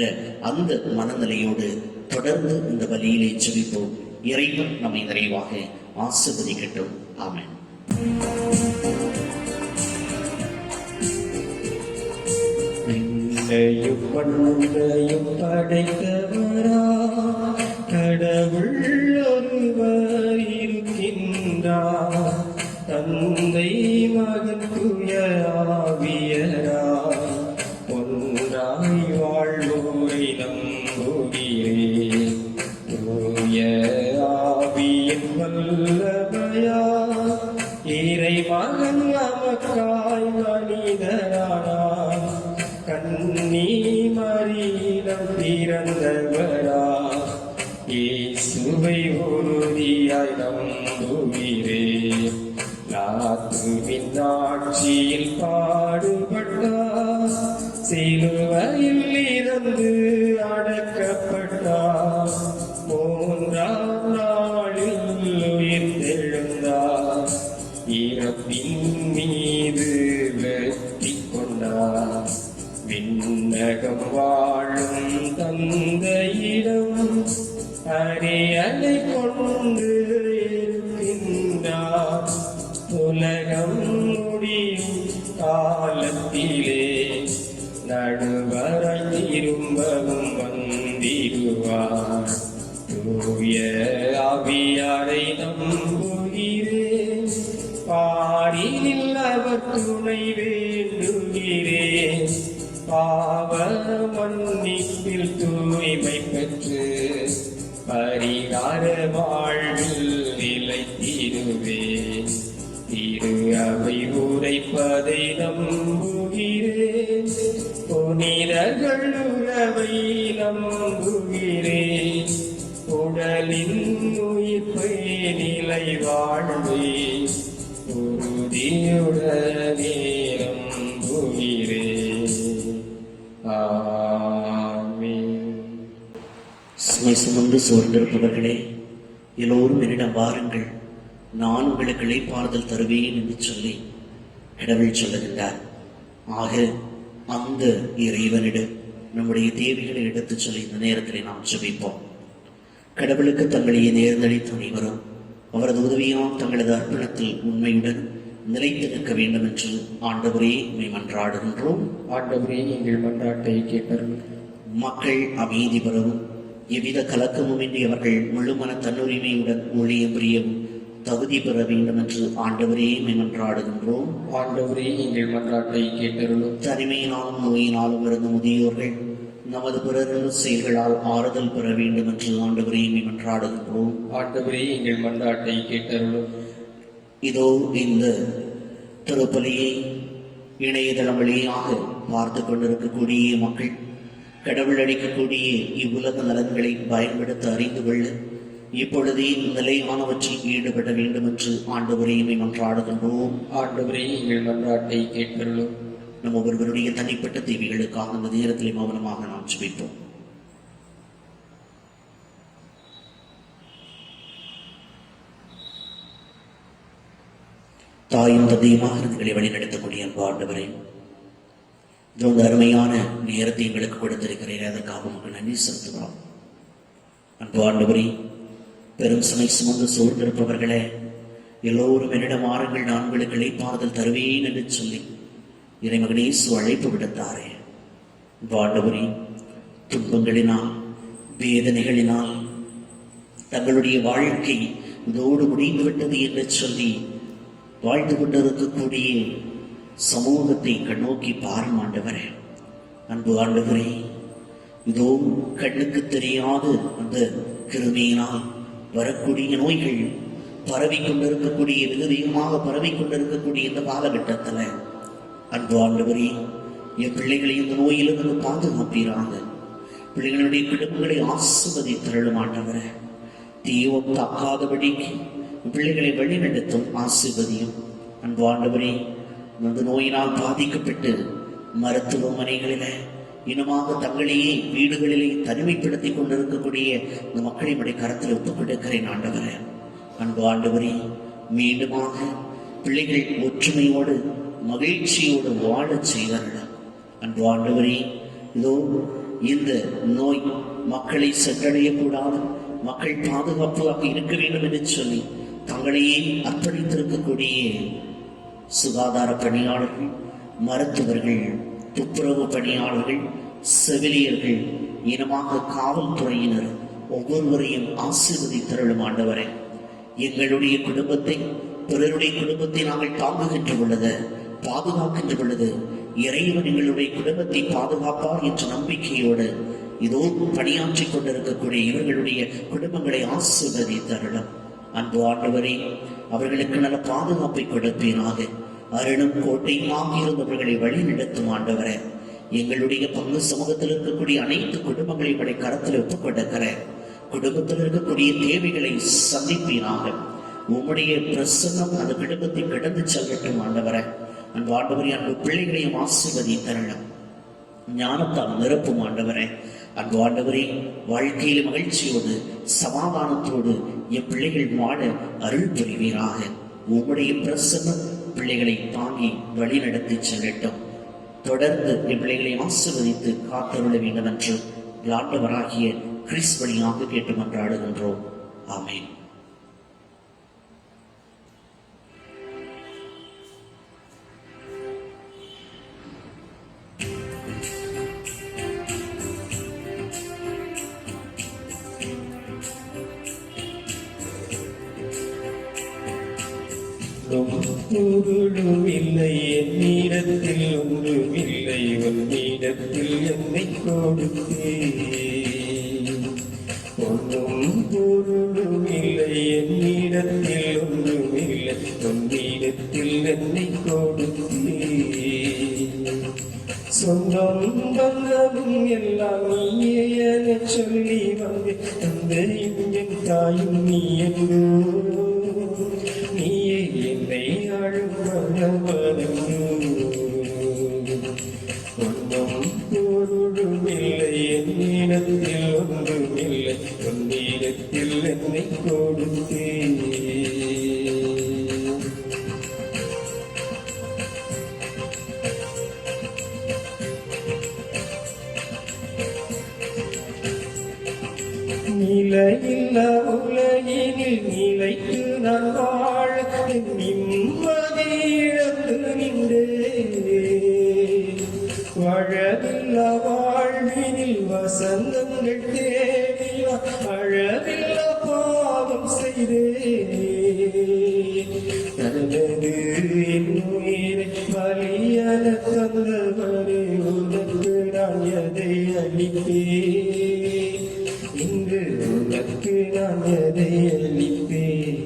அந்த மனநிலையோடு தொடர்ந்து இந்த வழியிலே ஜெபிப்போம். இறைவன் நம்மை நிறைவாக ஆசீர்வதிக்கட்டும். ஆமென். விண்ணையும் மண்ணையும் படைத்தவரா கடவுள் ஒருவர் இருக்கின்றார். தந்தை மகன் தூய ஆவியரா ஒன்றாய் வாழ்வோரை நம்புகிறேன். தூய ஆவியின் வல்லமையா இறை மகன் நமக்காய் மனிதரானார். கன்னி மரியிடம் பிறந்தவரா இயேசுவை உறுதியாய் நம்புகிறேன். லாத்துவின் ஆட்சியில் பாடுபட்டார். சிலுவையில் இறந்து அடக்கப்பட்டார். மூன்றாம் நாளில் உயிர்த்தெழுந்தார். இறப்பின் மீது வெற்றி கொண்டார். விண்ணகம் வாழும் தந்தையிடம் அரியணை கொண்டு இருக்கின்றார். உலகம் முடியும் காலத்திலே நடுவராய் திரும்பவும் வந்திடுவார். தூய ஆவியாரை நம்புகிறேன். பாரினில் அவர் துணை வேண்டுகிறேன். பாவ மன்னிப்பில் தூய்மை பெற்று பரிகார வாழ்வில் நிலைத்திடுவேன். திரு அவை உரைப்பதை நம்புகிறேன். புனிதர்கள் உறவை நம்புகிறேன். உடலின் உயிர்ப்பை நிலை வாழ்வே உறுதியுடனே நம்புகிறேன். ஆமென். சுமை சுமந்து சோர்ந்திருப்பவர்களே, எல்லோரும் என்னிடம் வாருங்கள், நான் உங்களுக்கு இளைப்பாறுதல் தருவேன் என்று சொல்லி கடவுள் சொல்லுகின்றார். ஆக அந்த இறைவனிடம் நம்முடைய தேவைகளை எடுத்துச் சொல்லி இந்த நேரத்தில் நாம் ஜெபிப்போம். கடவுளுக்கு தங்களையே நேர்ந்தளித்த அனைவரும் அவரது உதவியால் தங்களது அர்ப்பணத்தில் உண்மையுடன் நிலைத்து நிற்க வேண்டும் என்று ஆண்டவரே உம்மை மன்றாடுகின்றோம். ஆண்டவரே எங்கள் மன்றாட்டை கேட்டருளும். மக்கள் அமைதி பெறவும் எவ்வித கலக்கமும் இன்றி அவர்கள் முழுமன தன்னுரிமையுடன் ஊழியம் புரியவும் தகுதி பெற வேண்டும் என்று ஆண்டவரே மன்றாடுகின்றோம். ஆண்டவரே எங்கள் மன்றாட்டை கேட்டருளும். தனிமையினாலும் நோயினாலும் இருந்த முதியோர்கள் நமது பிறர் செயல்களால் ஆறுதல் பெற வேண்டும் என்று ஆண்டவரே மன்றாடுகின்றோம். ஆண்டவரே எங்கள் மன்றாட்டை கேட்டருளும். இதோ இந்த திருப்பலியை இணையதளம் வழியாக பார்த்து கொண்டிருக்கக்கூடிய மக்கள் கடவுள் அளிக்கக்கூடிய இவ்வுலக நலன்களை பயன்படுத்த அறிந்து கொள்ள இப்பொழுதே நிலையானவற்றில் ஈடுபட வேண்டும் என்று ஆண்டவரே மன்றாடுகின்றோம். ஆண்டவரே எங்கள் மன்றாட்டை கேட்டருளும். நம் ஒவ்வொருவருடைய தனிப்பட்ட தேவைகளுக்காக அந்த நேரத்தில் மௌனமாக நாம் ஜெபிப்போம். தாயும் தந்தையுமாக எங்களை வழிநடத்தக்கூடிய அன்பு ஆண்டவரே, இந்த அருமையான நேரத்தை எங்களுக்கு கொடுத்திருக்கிறேன். அதற்காக உங்களுக்கு நன்றி செலுத்துகிறோம். அன்பு ஆண்டவரே, பெரும் சுமை சுமந்து சூழ்ந்திருப்பவர்களே எல்லோரும் என்னிடம் ஆறுங்கள், நான் உங்களுக்கு இளைப்பாறுதல் தருவேன் என்று சொல்லி இறைமகனேசு அழைப்பு விடுத்தாரே. அன்பு ஆண்டவரே, துன்பங்களினால் வேதனைகளினால் தங்களுடைய வாழ்க்கை இதோடு முடிந்துவிட்டது என்று சொல்லி வாழ்ந்து கொண்டிருக்கக்கூடிய சமூகத்தை கண்ணோக்கி பாரும் ஆண்டவரே. அன்பு ஆண்டவரே, இதோ கண்ணுக்கு தெரியாத அந்த கிருமியினால் வரக்கூடிய நோய்கள் பரவிக்கொண்டிருக்கக்கூடிய வெகு வேகமாக பரவிக்கொண்டிருக்கக்கூடிய இந்த காலகட்டத்தில் அன்பு ஆண்டவரே, என் பிள்ளைகளை இந்த நோயிலிருந்து பாதுகாப்பீராங்க. பிள்ளைகளுடைய குடும்பங்களை ஆசிர்வதித்தருளும் ஆண்டவரே. தீவம் தாக்காதபடிக்கு பிள்ளைகளை வழிநடத்தும் ஆசீர்வதியும். அன்பு ஆண்டவரே, அந்த நோயினால் பாதிக்கப்பட்டு மருத்துவமனைகளில இனமாக தங்களையே வீடுகளிலே தனிமைப்படுத்திக் கொண்டிருக்கக்கூடிய இந்த மக்களை உடைய கரத்தில் ஒப்புக் கொடுக்கிறேன் ஆண்டவரே. அன்பு ஆண்டவரே, மீண்டுமாக பிள்ளைகள் ஒற்றுமையோடு மகிழ்ச்சியோடு வாழச் செய்வார்கள். அன்பு ஆண்டவரே, இதோ இந்த நோய் மக்களை சென்றடையக்கூடாது, மக்கள் பாதுகாப்பாக இருக்க வேண்டும் என்று சொல்லி தங்களையே அர்ப்பணித்திருக்கக்கூடிய சுகாதார பணியாளர்கள், மருத்துவர்கள், துப்புரவு பணியாளர்கள், செவிலியர்கள், இனமாக காவல்துறையினர் ஒவ்வொருவரையும் ஆசீர்வதித்தருளும் ஆண்டவரே. எங்களுடைய குடும்பத்தை பிறருடைய குடும்பத்தை நாங்கள் தாங்குகின்ற பொழுது, பாதுகாக்கின்ற பொழுது இறைவன் எங்களுடைய குடும்பத்தை பாதுகாப்பார் என்ற நம்பிக்கையோடு இதோ பணியாற்றிக் கொண்டிருக்கக்கூடிய இவர்களுடைய குடும்பங்களை ஆசீர்வதித்தருளும். அன்பு ஆண்டவரே, அவர்களுக்கு நல்ல பாதுகாப்பை கொடுப்பீராக. அருளும் கோட்டையுமாக இருந்தவர்களை வழி நடத்தும் ஆண்டவரே. எங்களுடைய பங்கு சமூகத்தில் இருக்கக்கூடிய அனைத்து குடும்பங்களையும் உடைய கரத்தில் ஒப்புக் கொடுக்கிற குடும்பத்தில் இருக்கக்கூடிய தேவைகளை சந்திப்பீராக. உம்முடைய பிரசன்னம் அந்த குடும்பத்தை கடந்து செல்லட்டும் ஆண்டவரே. அன்பு ஆண்டவரே, அன்பு பிள்ளைகளையும் ஆசீர்வதித்தருளும். ஞானத்தால் நிரப்பும் ஆண்டவரே. அன்பு ஆண்டவரே, வாழ்க்கையில் மகிழ்ச்சியோடு சமாதானத்தோடு என் பிள்ளைகள் வாழ அருள் புரிவீராக. உம்முடைய பிரசன்னம் பிள்ளைகளை தாங்கி வழி நடத்தி செல்லட்டும். தொடர்ந்து என் பிள்ளைகளை ஆசீர்வதித்து காத்தருள வேண்டும் என்று ஆண்டவராகிய கிறிஸ்து வழியாக கேட்டு மன்றாடுகின்றோம். ஆமென். பொருளும் இல்லை என்னிடத்தில், ஒன்றும் இல்லை உன்னிடத்தில் என்னை கொடுத்தே. ஒன்றும் பொருளும் இல்லை என்னிடத்தில், ஒன்றும் இல்லை உன்னிடத்தில் என்னை கொடுத்தே. சொந்தம் பந்தமும் எல்லாம் நீயே என சொல்லி வந்து தந்தையும் என் தாயும் நீ என்றோ. நீயே என்னை அழுமனவனோ. ஒன்றும் பொருளும் இல்லை என்னிடத்தில், ஒன்றும் இல்லை உன்னிடத்தில் என்னை கொடுத்தேன். நிலையில்லா உலகினில் நிலைத்து நான் வாழ நிம்மதி இழந்து நின்றேன். வாழவில்லா வாழ்வினில் வசந்தங்கள் தேடினா அழவில்லா பாவம் செய்தேன். தந்தவரே உனக்கு நான் எதை அளிப்பேன், இன்று உனக்கு நான் எதை அளிப்பேன்.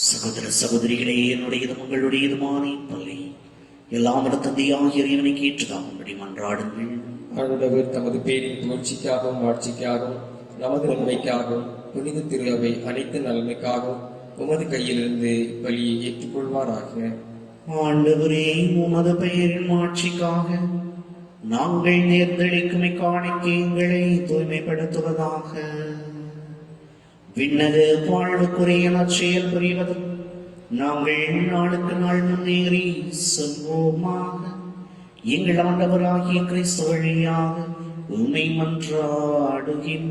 சகோதர சகோதரிகளே, என்னுடையதும் உங்களுடையதுமான பள்ளி எல்லாம் தந்தையாகிய இறைவனை கேட்டுதாகும்படி மன்றாடுங்கள். ஆண்டவர் தமது பேரின் புகழ்ச்சிக்காகவும் ஆட்சிக்காகவும் நமது நன்மைக்காகவும் புனித திரு அவை அனைத்து நலனுக்காகவும் உமது கையிலிருந்து பலியை ஏற்றுக்கொள்வாராக. ஆண்டவரே, உமது பெயரின் ஆட்சிக்காக நாங்கள் நேர்ந்தளிக்கும் காணிக்கைகளை தூய்மைப்படுத்துவதாக. விண்ணக வாழ்வுக்குரிய நற்செயல் புரிவது நாங்கள் நாளுக்கு நாள் முன்னேறி செல்வோமாக. எங்கள் ஆண்டவராகிய கிறிஸ்து வழியாக உம்மை மன்றாடுகின்றோம்.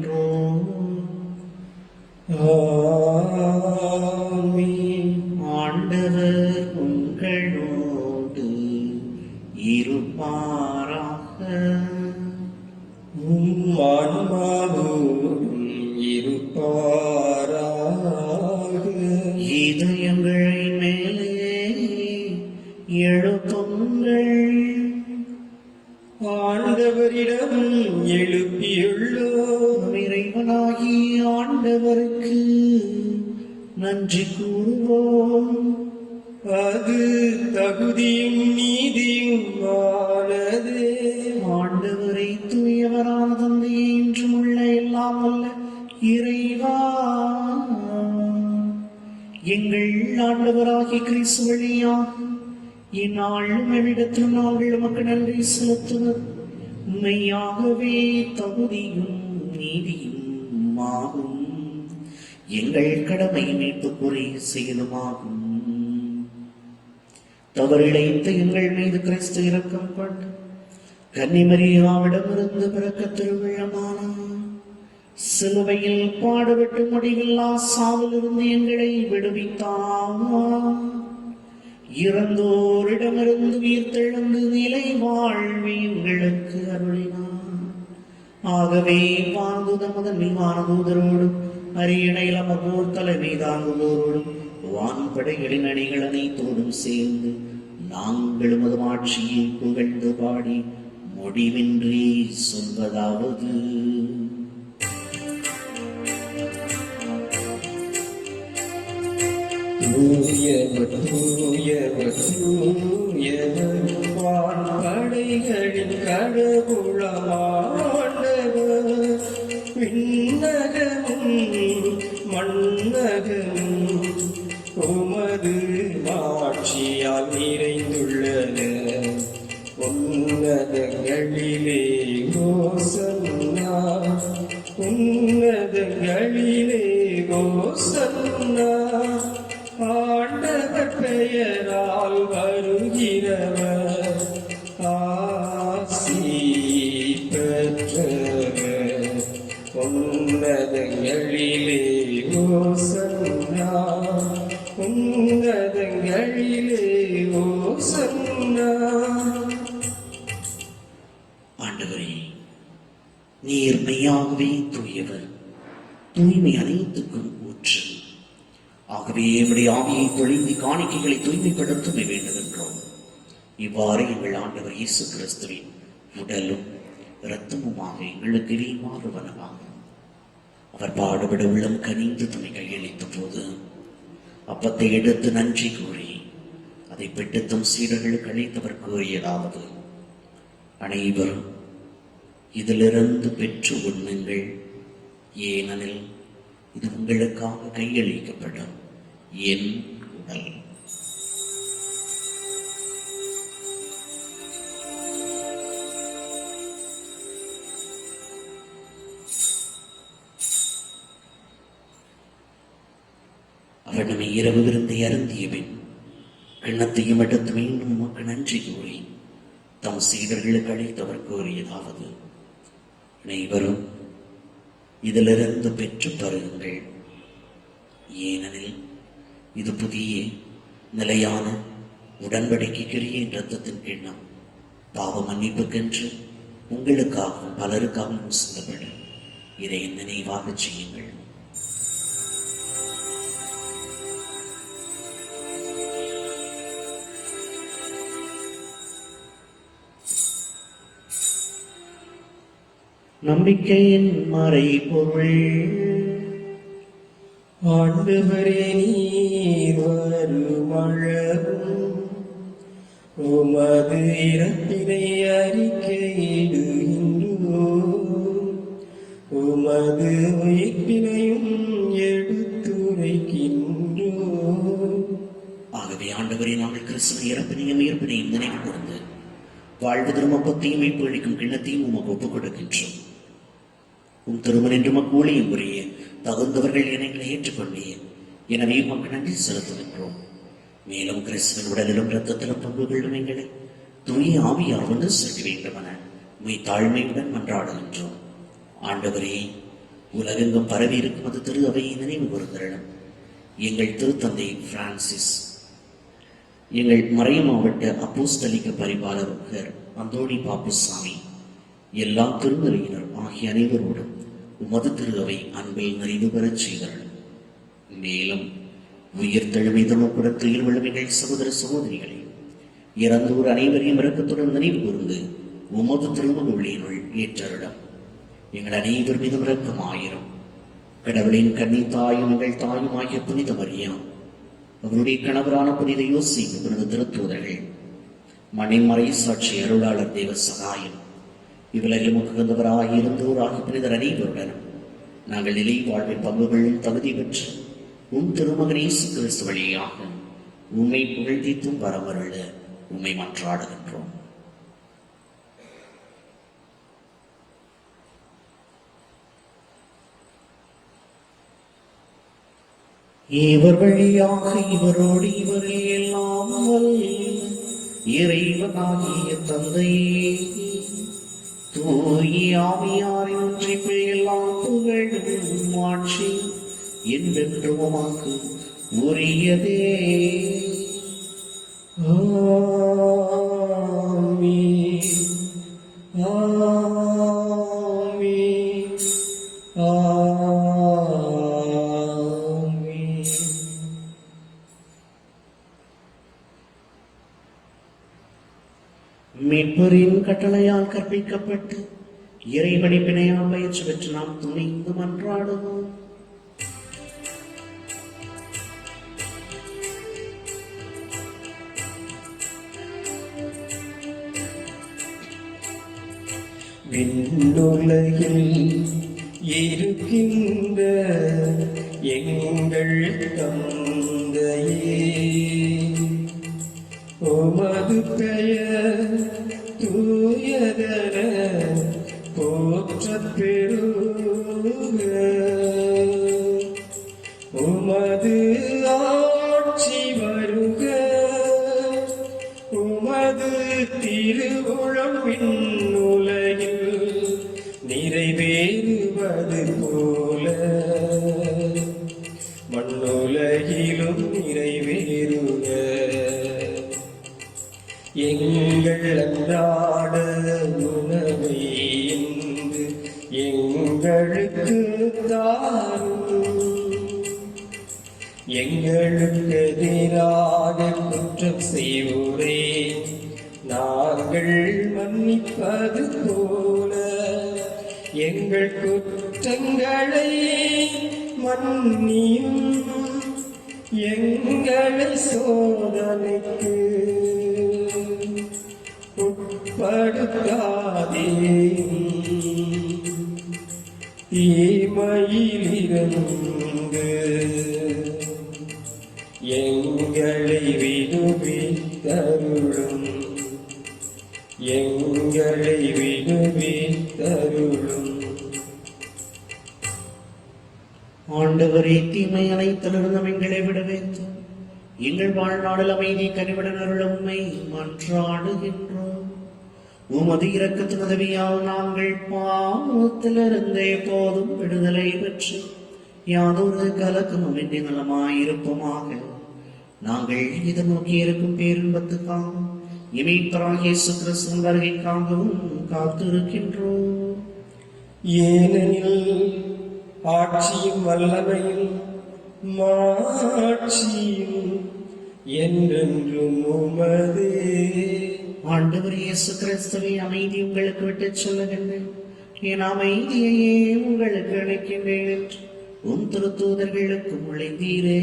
ஆமென். ஆண்டவர் உங்களோடு இருப்பாராக. உம் ஆன்மாவோடும் இருப்பாராக. இதயங்களை மேலே எழுப்புங்கள். ஆண்டவரிடம் எழுப்பியுள்ளோம். இறைவனாகிய ஆண்டவருக்கு நன்றி கூறுவோம். அது தகுதியும் நீதியும் ஆனதே. ஆண்டவரை தூயவரான தந்தையே, என்றும் உள்ள எல்லாம் வல்ல இறைவா, எங்கள் ஆண்டவராகிய கிறிஸ்து வழியாக இந்நாளும் எவ்விடத்திலும் நாங்கள் உமக்கு நன்றி செலுத்துவது மெய்யாகவே தகுதியும் நீதியும் ஆகும். எங்கள் கடமை மீட்புக்குறை செய்யலுமாகும். தவறிழைத்த எங்கள் மீது கிறிஸ்து இரக்கம் கொண்டு கன்னிமரியாவிடமிருந்து பிறக்க திருவிழமானார். சிலுவையில் பாடுபட்டு முடிவில்லா சாவிலிருந்து எங்களை விடுவித்தார். இறந்தோரிடமிருந்து உயிர்த்தெழுந்து நிலை வாழ்வை எங்களுக்கு அருளினார். ஆகவே வானதூத முதன்மை வானதூதரோடு அரியணையில் அமர்வோர் தலைமை தாங்குவோரோடும் வான்படைகளின் அணிகள் அனைத்தோடும் சேர்ந்து நாங்கள் உமது ஆட்சியை புகழ்ந்து பாடி முடிவின்றி சொல்வதாவது: தூயவர் தூயவர் தூயவர் வான்படைகளின் கடவுளமாண்டவர். விண்ணகமும் மண்ணகமும் உமது ஆட்சியால் நிறைந்துள்ளன. உன்னதங்களிலே ஓசன்னா, உன்னதங்களிலே ஓசன்னா. ஆண்டவர் பெயரால் வருகிறவர் ஆசி பெற்றவர். உன்னதங்களிலே ஓசன்னா, உன்னதங்களிலே ஓசன்னா. ஆண்டவரே, நீர் மெய்யாகவே தூயவர், தூய்மை அனைத்துக்கும் ஊற்று. ஆகவே எம்முடைய ஆவியை பொழிந்து காணிக்கைகளை தூய்மைப்படுத்த வேண்டுகின்றோம். இவ்வாறு எங்கள் ஆண்டவர் இயேசு கிறிஸ்துவின் உடலும் இரத்தமுமாக எங்களுக்கு மாறுவனவாக. அவர் பாடுபட உள்ளம் கனிந்து துணை கையளித்த போது அப்பத்தை எடுத்து நன்றி கூறி அதை பெற்று தம் சீடர்களுக்கு அளித்தவர் கூறியதாவது: அனைவரும் இதிலிருந்து பெற்று உண்ணுங்கள், ஏனெனில் இது உங்களுக்காக கையளிக்கப்படும் என் உடல். அவர் நம்மை இரவு விருந்தை அருந்திய பின் கிண்ணத்தையும் எடுத்து மீண்டும் உமக்கு நன்றி கூறி தம் சீடர்களுக்கு அளித்தவர் கூறியதாவது: அனைவரும் இதிலிருந்து பெற்று பருகுங்கள், ஏனெனில் இது புதிய நிலையான உடன்படிக்கைக்குரிய இரத்தத்தின் கிண்ணம், பாவ மன்னிப்புக்கென்று உங்களுக்காகவும் பலருக்காகவும் சிந்தப்படும். இதை நினைவாக செய்யுங்கள். நம்பிக்கையின் மறைபொருள். ஆண்டவரே நீர் வருமளவும் உமது இறப்பினை அறிக்கையிடுகின்றோம், உமது உயிர்ப்பினையும் எடுத்துரைக்கின்றோம். ஆகவே ஆண்டவரே, நாங்கள் கிறிஸ்துவின் இறப்பினையும் உயிர்ப்பினையும் நினைவு கூர்ந்து வாழ்வு திருமப்பத்தையும் மீட்பு அளிக்கும் கிண்ணத்தையும் உமக்கு ஒப்புக் கொடுக்கின்றோம். உம் திருமண் என்று உமக்கு ஊழியம் புரிய தகுந்தவர்கள் எங்களை ஏற்றுக்கொண்டீர். எனவே உமக்கு நன்றி செலுத்துகின்றோம். மேலும் கிறிஸ்துவின் உடலிலும் இரத்தத்திலும் பங்கு கொள்ளும் எங்களை தூய ஆவியார் ஒன்று செலுத்த வேண்டுமென உம்மை தாழ்மையுடன் மன்றாடுகின்றோம். ஆண்டவரே, உலகெங்கும் பரவி இருக்கும் அது திரு அவையை நினைவு கூர்ந்தருளும். எங்கள் திருத்தந்தை பிரான்சிஸ், எங்கள் மறை மாவட்ட அப்போஸ்தலிக பரிபாலகர் அந்தோணி பாப்புசாமி, எல்லா திருநிலையினர் ஆகிய அனைவரோடும் உமது திரு அவை அன்பில் நிறைவு பெறச் செய்தருளும். மேலும் உயிர் தெழுமை துணுக்குடன் துயில் விழும் எங்கள் சகோதர சகோதரிகளை இறந்தோர் அனைவரையும் இரக்கத்துடன் நினைவு கூர்ந்து உமது திருமகளினுள் ஏற்றருளும். எங்கள் அனைவர் மீதும் இரக்கமாயிரும். கடவுளின் கன்னி தாயும் எங்கள் தாயும் ஆகிய புனித மரியா, அவருடைய கணவரான புனித யோசேப்பு, புனித திருத்தூதர்கள், மணிமறை சாட்சி அருளாளர் தேவ சகாயம், இவ்வுலகில் முகந்தவராக இருந்தோர் ஆகிய புனிதர் அனைவருடனும் நாங்கள் நிலை வாழ்வின் பங்குகளில் தகுதி பெற்று உம் திருமகன் இயேசு கிறிஸ்து வழியாக உம்மை புகழ்ந்தீத்தும் வரமருள உம்மை மன்றாடுகின்றோம். இவர் வழியாக இவரோடு இவரில் எல்லாம் வல்ல இறைவனாகிய தந்தையே, தூய ஆவியாரின் ஒன்றிப்பு எல்லாம் புகழும் ஆட்சி என்றென்றும் உமக்கு உரியதே. ஆமென். ஆமென். ஆமென். மீட்பரின் கட்டளையால் கற்பிக்கப்பட்டு இறைவடிப்பினையால் பயிற்சி பெற்று நாம் துணிந்து மன்றாடுவோம். விண்ணுலகில் இருக்கின்ற எங்கள் தந்தையே, உமது பெயர் தூயதென போற்றப் பெறுக. உமது ஆட்சி வருக. உமது திருவுளம் விண்ணுலகில் நிறைவேறுவது போல மண்ணுலகிலும் நிறைவேறுக. எங்கள் அன்றாட உணவை இன்று எங்களுக்கு தாரும். எங்களுக்கு எதிராக குற்றம் செய்வோரே நாங்கள் மன்னிப்பது போல எங்கள் குற்றங்களை மன்னியும். எங்களை சோதனைக்கு உட்படுத்தாதேயும், தீமையிலிருந்து எங்களை விடுவித்தருளும். எங்களை விடுவித்தருளும். ஆண்டவரே, தீமை அனைத்திலிருந்து எங்களை விடுவித்து எங்கள் வாழ்நாளில் அமைதி கனிவுடன் அருளும் உம்மை மன்றாடுகின்றோம். உமது இரக்கத்தின் உதவியால் நாங்கள் பாவத்திலிருந்தே போதும் விடுதலை பெற்று யாதொரு கலக்கமும் இன்றி நலமாயிருப்போமாக. நாங்கள் இது நோக்கி இருக்கும் பேரின்பத்துக்காகவும் இமைப்பராகிய இயேசு கிறிஸ்துவின் வருகைக்காகவும் காத்திருக்கின்றோம். ஏனெனில் ஆட்சியும் வல்லமையும் மாட்சியும் என்றென்றும் உமதே. ஆண்டவர் இயேசு கிறிஸ்துவை அமைதி உங்களுக்கு விட்டுச் சொல்லுகின்றேன். என் அமைதியையே உங்களுக்கு அளிக்கின்றேன் என்று உம் திருத்தூதர்களுக்கு முளைந்தீரே.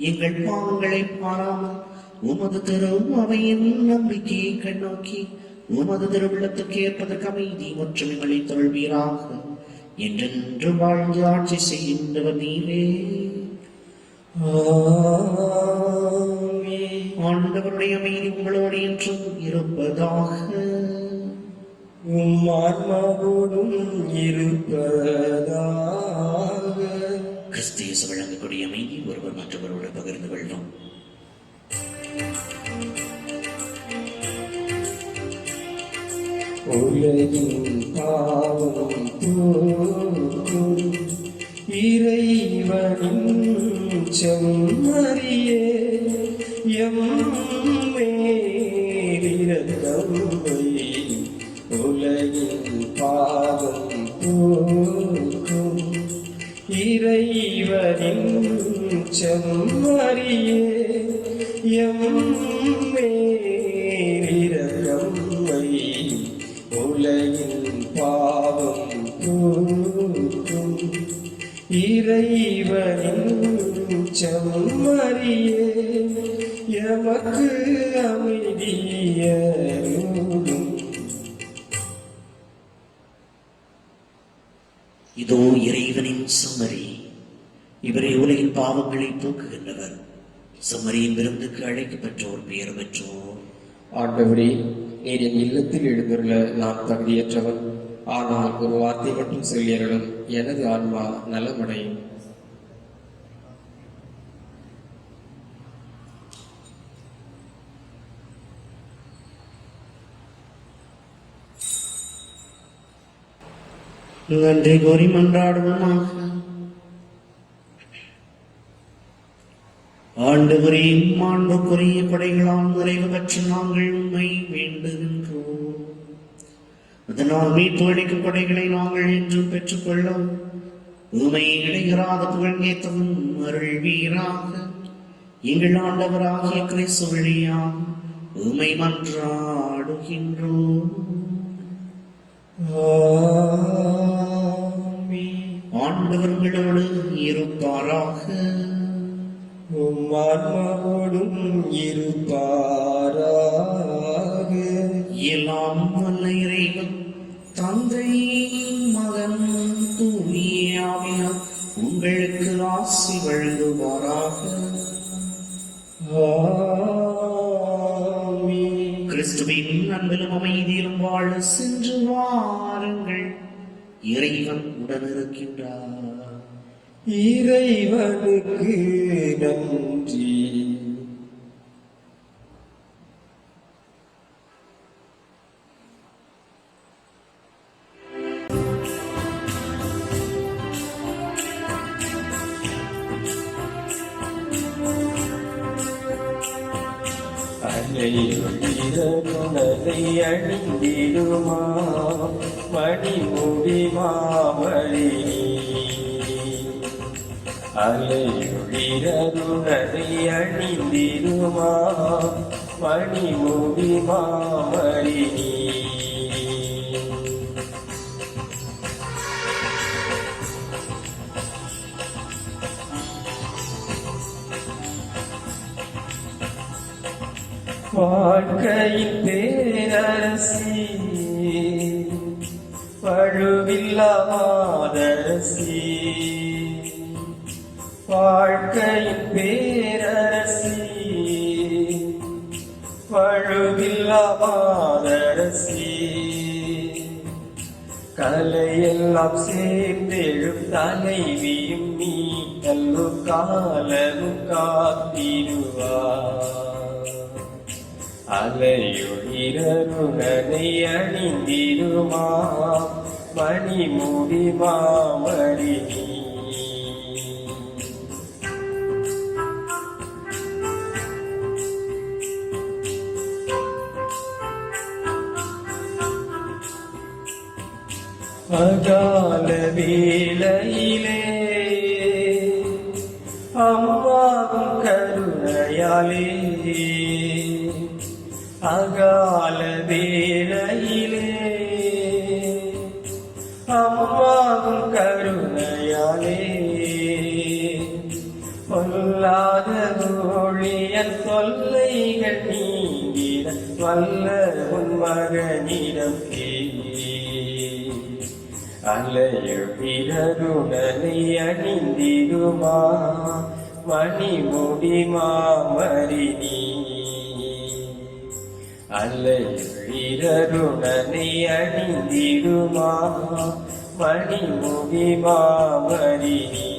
எங்கள் பாவங்களை பாராமல் உமது திரு அவையின் நம்பிக்கையை கண்ணோக்கி உமது திருவிழத்துக்கு ஏற்பதற்கு அமைதி மற்றும் எங்களை தொல்வீராக என்றென்று வாழ்ந்து ஆட்சி செய்கின்றவர் நீரே. ஆமென். ஆண்டவருடைய அமைதி உங்களோடு என்றும் இருப்பதாக. உம் ஆன்மாவோடும் இருப்பதாக. கிறிஸ்து இயேசு வழங்கக்கூடிய அமைதி ஒருவர் மற்றவரோடு பகிர்ந்து கொள்வோம். உலகின் பாவம் போக்கும் இறைவனின் செம்மறியே எம்மேலிரக்கம் வையும். உலகின் பாவம் போக்கும் இறைவனின் செம்மறியே எம்மேலிரக்கம் வையும். உலகின் பாவம் போக்கும் இறைவனின் செம்மறியே எமக்கு அமைதியருளும். இதோ இறைவனின் செம்மறி, இவரே உலகின் பாவங்களை போக்குகின்றவர். செம்மறியின் விருந்துக்கு அழைக்கப்பெற்றோர் பெயர் பெற்றோர். ஆண்டவரே, நீர் என் இல்லத்தில் எழுந்துள்ள நான் தகுதியற்றவன். ஆனால் ஒரு வார்த்தை மட்டும் சொல்லியருளும், எனது ஆன்மா நலமடையும். நன்றி கூறி மன்றாடுவோமாக. ஆண்டவரே, மாண்புக்குரிய கொடைகளால் நிறைவு பெற்று நாங்கள் உண்மை வேண்டுகின்றோம். அதனால் மீட்பு அளிக்கும் கொடைகளை நாங்கள் என்றும் பெற்றுக்கொள்ள உண்மை இடையறாத புகழ்நேத்தவும் அருள்வீராக. எங்கள் ஆண்டவராகிய கிறிஸ்து வழியாக உம்மை மன்றாடுகின்றோம். ஆமென். ஆண்டவர் உங்களோடு இருப்பாராக. உம் ஆன்மாவோடும் இருப்பாராக. எல்லாம் வல்ல இறைவன் தந்தை, மகன், தூய ஆவியார் உங்களுக்கு ஆசி வழங்குவாராக. ஆமென். கிறிஸ்துவின் அன்பிலும் அமைதியிலும் வாழ சென்று வாருங்கள். இறைவன் உடனிருக்கின்றார். இறைவனுக்கு நன்றி. அலையொழிதனை அணிந்திடுமா மணிமுடி மாமழி. அலையொழிதனை அணிந்திடுமா மணிமுடி மாமழி. வாழ்க்கையின் பேரரசி, பழுவில்லா மாதரசி. வாழ்க்கையின் பேரரசி, பழுவில்லா மாதரசி. கலையெல்லாம் சேர்ந்தெழும் தலைவியும் நீ நல்ல காலமும் காத்திடுவார். அலையொழிதனை அணிந்திடுமா மணிமுடி மாமழி. அகால வேளையிலே அம்மாவும் கருணையாலே. அகால வேளையிலே பொல்லாத ஊழியன் தொல்லைகள் நீங்கிட வல்ல உன் மகனிடம் அலையுடனே அணிந்திடுமா மணிமுடி மாமரினி அல்லையுடனே அணிந்திடுமா மணிமுடி மாமரினி